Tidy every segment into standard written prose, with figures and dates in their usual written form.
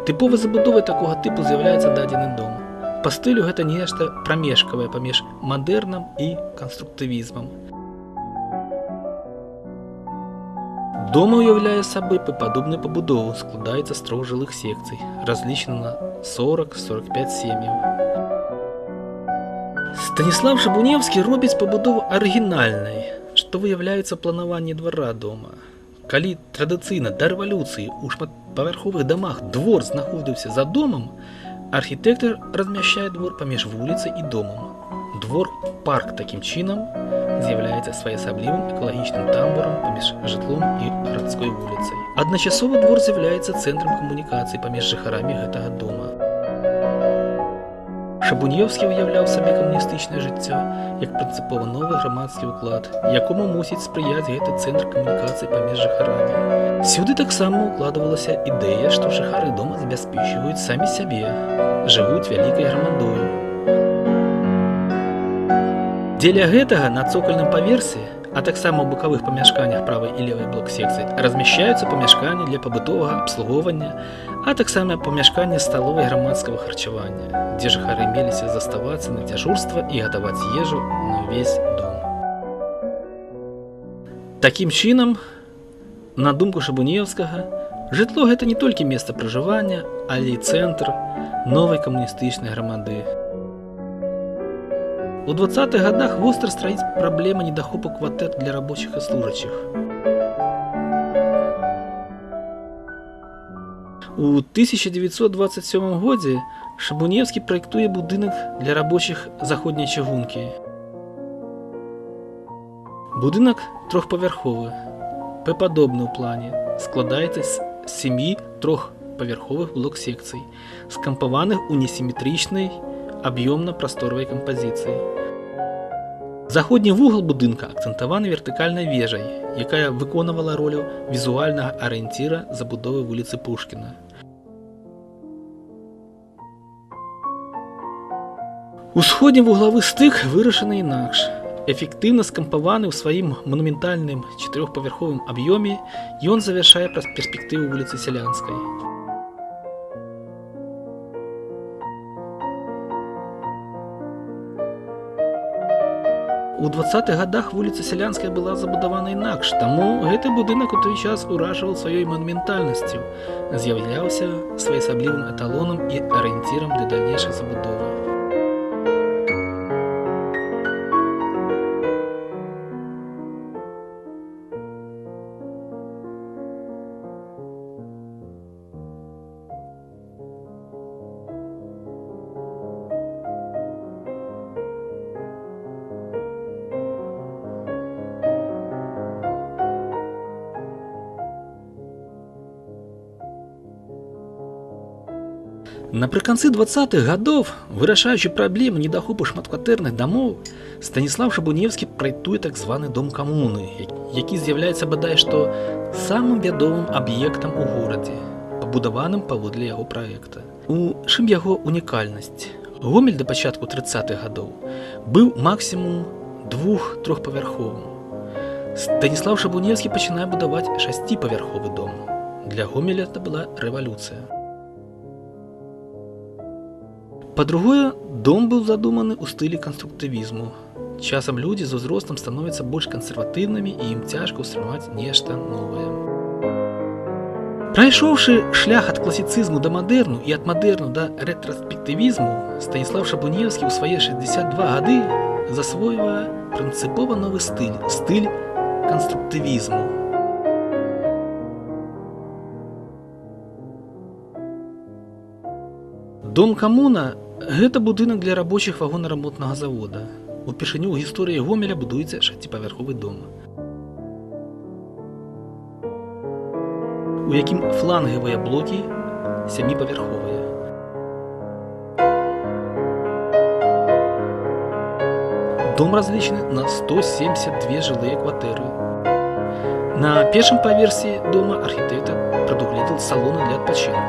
Тыповай забудовай такога тыпу з'яўляецца дадзены дом. Па стылю гэта нешта прамежкавае паміж мадэрнам і канструктывізмам. Дом уяўляе сабой падобную пабудову, складаецца з 3 жылых секцый, разлічана на 40-45 сем'яў. Станіслав Шабуневскі робіць пабудову арыгінальнай, што выяўляецца планаванне двара дома. Калі традыцыйна да рэвалюцыі ў шматпавярховых дамах двор знаходзіўся за домам, архітэктар размяшчае двор паміж вуліцай і домам. Двор-парк такім чынам з'яўляецца своеасаблівым экалагічным тамбурам паміж жытлом і гарадской вуліцай. Адначасова двор з'яўляецца цэнтрам камунікацый паміж жыхарамі гэтага дома. Шабуневскі уяўляў сабе камуністычнае жыццё як прынцыпова новы грамадскі ўклад, якому мусіць спрыяць гэты цэнтр камунікацый паміж жыхарамі. Сюды таксама укладвалася ідэя, што жыхары дома забяспечваюць самі сябе, жывуць вялікай грамадою. Дзеля гэтага на цокальным паверсе, а таксама ў бакавых памяшканнях правай і левай блок-секцый размяшчаюцца памяшканні для пабытовага абслугоўвання, а таксама памяшканні сталовай грамадскага харчавання, дзе жыхары меліся заставацца на дзяжурства і гатаваць ежу на ўвесь дом. Такім чынам, на думку Шабуневскага, жытло гэта не толькі месца пражывання, але і цэнтр новай камуністычнай грамады. У 20-х годах востра стаіць праблема недахопу кватэр для рабочых і служачых. У 1927 годзе Шабуневскі праектуе будынак для рабочых заходняй чыгункі. Будынак трохпавярховы, П-падобны ў плане, складаецца з 7 трохпавярховых блок-секцый, скампаваных у несіметрычнай аб'ёмна-прасторавай кампазіцыі. Заходні вугал будынка акцэнтаваны вертыкальнай вежай, якая выконвала ролю візуальнага арыенціра забудовы вуліцы Пушкіна. Усходні вуглавы стык вырашаны інакш. Эфектыўна скампаваны ў сваім манументальным 4павярховым аб'ёме, ён завяршае перспектыву вуліцы Сялянскай. У 20-х годах вуліца Сялянская была забудавана інакш, таму гэты будынак у той час уражваў сваёй манументальнасцю, з'яўляўся своеасаблівым эталонам і арыенцірам для дальнейшай забудовы. Напрыканцы 20-х гадоў, вырашаючы праблему недахопу шматкватэрных дамоў, Станіслав Шабуневскі праектуе так званы дом камуны, які з'яўляецца бадай што самым вядомым аб'ектам у горадзе, пабудаваным паводле яго праекта. У чым яго унікальнасць? Гомель да пачатку 30-х гадоў быў максімум 2-3павярховым. Станіслав Шабуневскі пачынае будаваць 6павярховы дом. Для Гомеля это была рэвалюцыя. Па-другое, дом быў задуманы ў стылі канструктывізму. Часам людзі з узростам становяцца больш кансерватыўнымі і ім цяжка ўспрымаць нешта новае. Прайшоўшы шлях ад класіцызму да мадэрну і ад мадэрну да рэтраспектывізму, Станіслав Шабуневскі ў свае 62 гады засвойвае прынцыпова новы стыль, стыль канструктывізму. Дом камуна – гэта будынак для рабочых вагонарамонтнага завода. Упершыню ў гісторыі Гомеля будуецца 6павярховы дом, у якім флангавыя блокі 7павярховыя. Дом разлічаны на 172 жылыя кватэры. На першым паверсе дома архітэктар прадугледзеў салоны для адпачынку,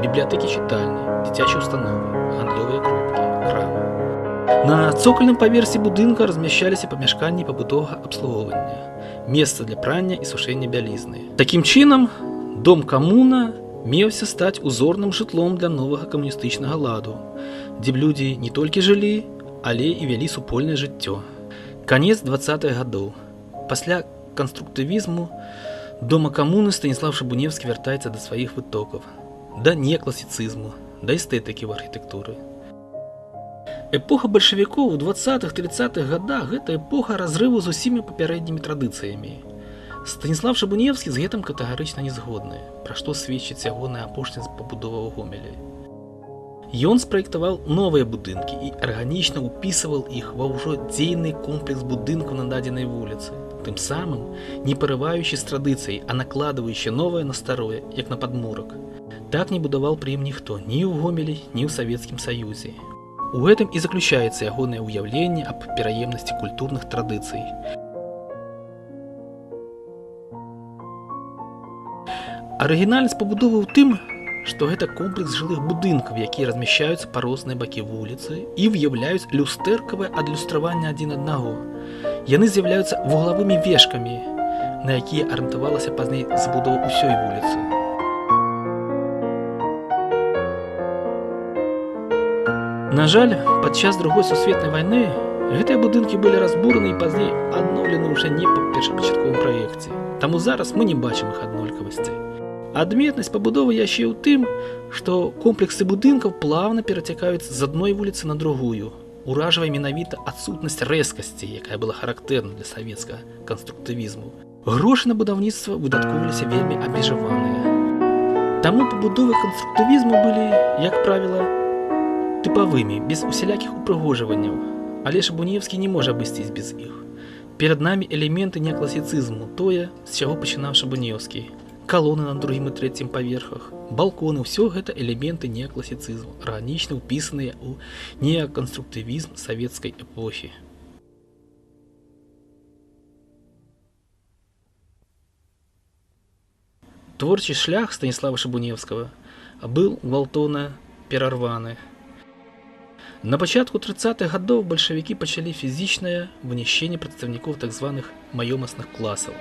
бібліятэкі-чытальні, дзіцячыя установы, гандлёвыя кропкі, крамы. На цокальным паверсе будынка размяшчаліся памяшканні пабытовага абслугоўвання, месца для прання і сушэння бялізны. Такім чынам, дом камуна меўся стаць узорным жытлом для новага камуністычнага ладу, дзе б людзі не толькі жылі, але і вялі супольнае жыццё. Канец 20-х гадоў. Пасля канструктывізму дома камуны Станіслав Шабуневскі вяртаецца да сваіх вытокаў, да некласіцызму, да эстэтыкі ў архітэктуры. Эпоха бальшавікоў у 20-30-х гадах гэта эпоха разрыву з усімі папярэднімі традыцыямі. Станіслав Шабуневскі з гэтым катэгарычна не згодны, пра што сведчыць ягоная апошняя пабудова ў Гомелі. Ён спраектаваў новыя будынкі і арганічна ўпісваў іх ва ўжо дзейны комплекс будынкаў на дадзенай вуліцы, тым самым не парываючы з традыцыяй, а накладваючы новае на старое, як на падмурак. Так не будаваў пры ім ніхто ні ў Гомелі, ні ў Савецкім Саюзе. У гэтым і заключаецца ягонае ўяўленне аб пераемнасці культурных традыцый. Арыгінальнасць пабудовы ў тым, што гэта комплекс жылых будынкаў, якія размяшчаюцца па розныя бакі вуліцы і выяўляюць люстэркавае адлюстраванне адзін аднаго. Яны з'яўляюцца вуглавымі вешкамі, на якія арыентавалася пазней забудова ўсёй вуліцы. На жаль, падчас Другой сусветнай вайны гэтыя будынкі былі разбураны і пазней адноўлены ўжэ не па першапачатковым праекце. Таму зараз мы не бачым іх аднолькавасці. Адметнасць пабудовы яшчэ ў тым, што комплексы будынкаў плавна перацякаюць з адной вуліцы на другую. Уражвае менавіта адсутнасць рэзкасці, якая была характэрна для савецкага канструктывізму. Грошы на будаўніцтва выдаткоўваліся вельмі абмежаваныя. Таму пабудовы канструктывізму былі, як правіла, тыпавымі, без усялякіх упрыгожванняў. Але Шабуневскі не можа абысціся без іх. Перад намі элементы неакласіцызму, тое, з чаго пачынаў Шабуневскі. Калоны на другім і трэцім паверхах, балконы, ўсё гэта элементы неакласіцызму, арганічна ўпісаныя ў неаканструктывізм савецкай эпохі. Творчы шлях Станіслава Шабуневскага быў гвалтоўна перарваны. На пачатку 30-х гадоў бальшавікі пачалі фізічнае вынішчэнне прадстаўнікоў так званых маёмасных класаў,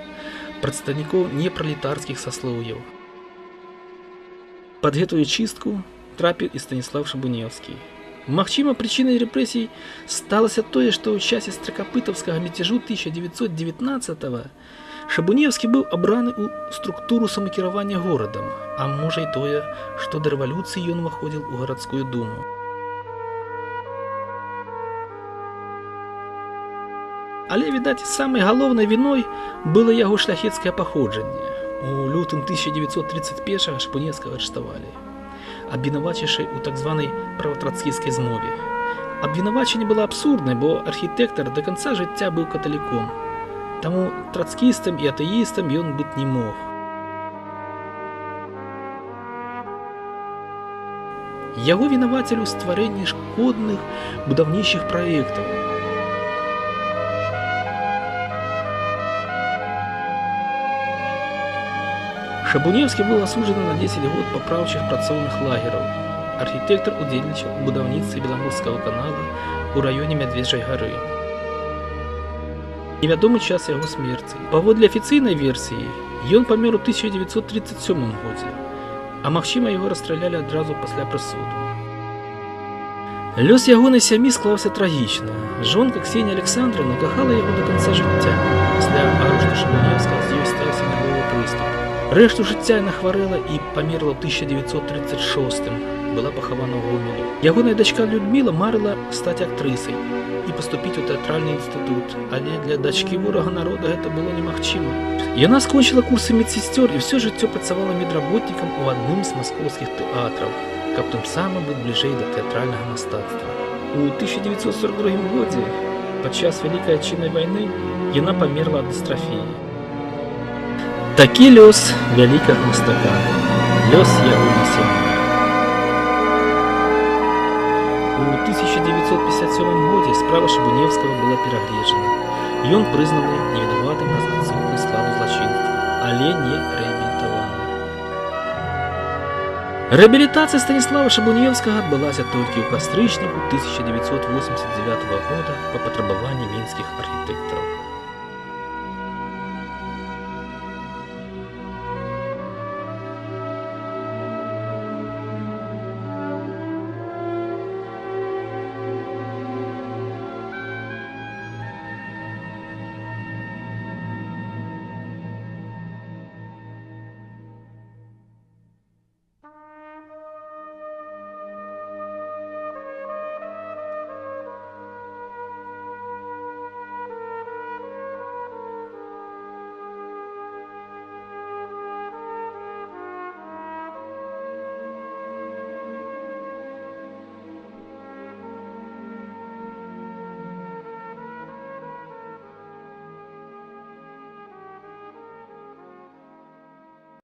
прадстаўнікоў непралетарскіх саслоўяў. Пад гэтую чыстку трапіў і Станіслав Шабуневскі. Магчыма, прычынай рэпрэсій сталася тое, што ў часе стракапытаўскага мяцяжу 1919-го Шабуневскі быў абраны ў структуру самакіравання горадам, а можа і тое, што да рэвалюцыі ён уваходзіў у гарадскую думу. Але, відаць, самай галоўнай віной было яго шляхецкае паходжанне. У лютым 1931-го Шабуневскага арыштавалі, абвінавачыўшы ў так званай праватрацкійскай змове. Абвінавачанне было абсурднае, бо архітэктар да канца жыцця быў каталіком. Таму трацкістам і атэістам ён быць не мог. Яго вінавацілі ў стварэнні шкодных будаўнічых праектаў. Шабуневскі быў асуджаны на 10 год папраўчых працоўных лагераў. Архітэктар удзельнічаў у будаўніцтве Беламорскага канала ў раёне Мядзведжай гары. Невядомы час яго смерці. Паводле афіцыйнай версіі, ён памёр у 1937 годзе, а магчыма, яго расстралялі адразу пасля прысуду. Лёс ягонай сям'і склаўся трагічна. Жонка Ксенія Александровна кахала яго да канца жыцця. Пасля арышту Шабуневскага з ёй стаўся нервовы прыступ. Рэшту жыцця яна хварэла і памерла ў 1936, была пахавана ў Гомелі. Ягоная дачка Людміла марыла стаць актрысай і паступіць у тэатральны інстытут, але для дачкі ворага народа гэта было немагчыма. Яна скончыла курсы медсестёр і ўсё жыццё працавала медработнікам у адным з маскоўскіх тэатраў, каб тым самым быць бліжэй да тэатральнага мастацтва. У 1942 годзе, падчас Вялікай Адчыннай вайны, яна памерла ад дыстрафіі. Такі лёс вялікага мастака, лёс ягонай сям'і. У 1957 годзе справа Шабуневскага была перагледжана. Ён прызнаны невінаватым на адсутнасць складу злачынства, але не рэабілітаваны. Рэабілітацыя Станіслава Шабуневскага адбылася толькі ў кастрычніку 1989 года па патрабаванні мінскіх архітэктараў.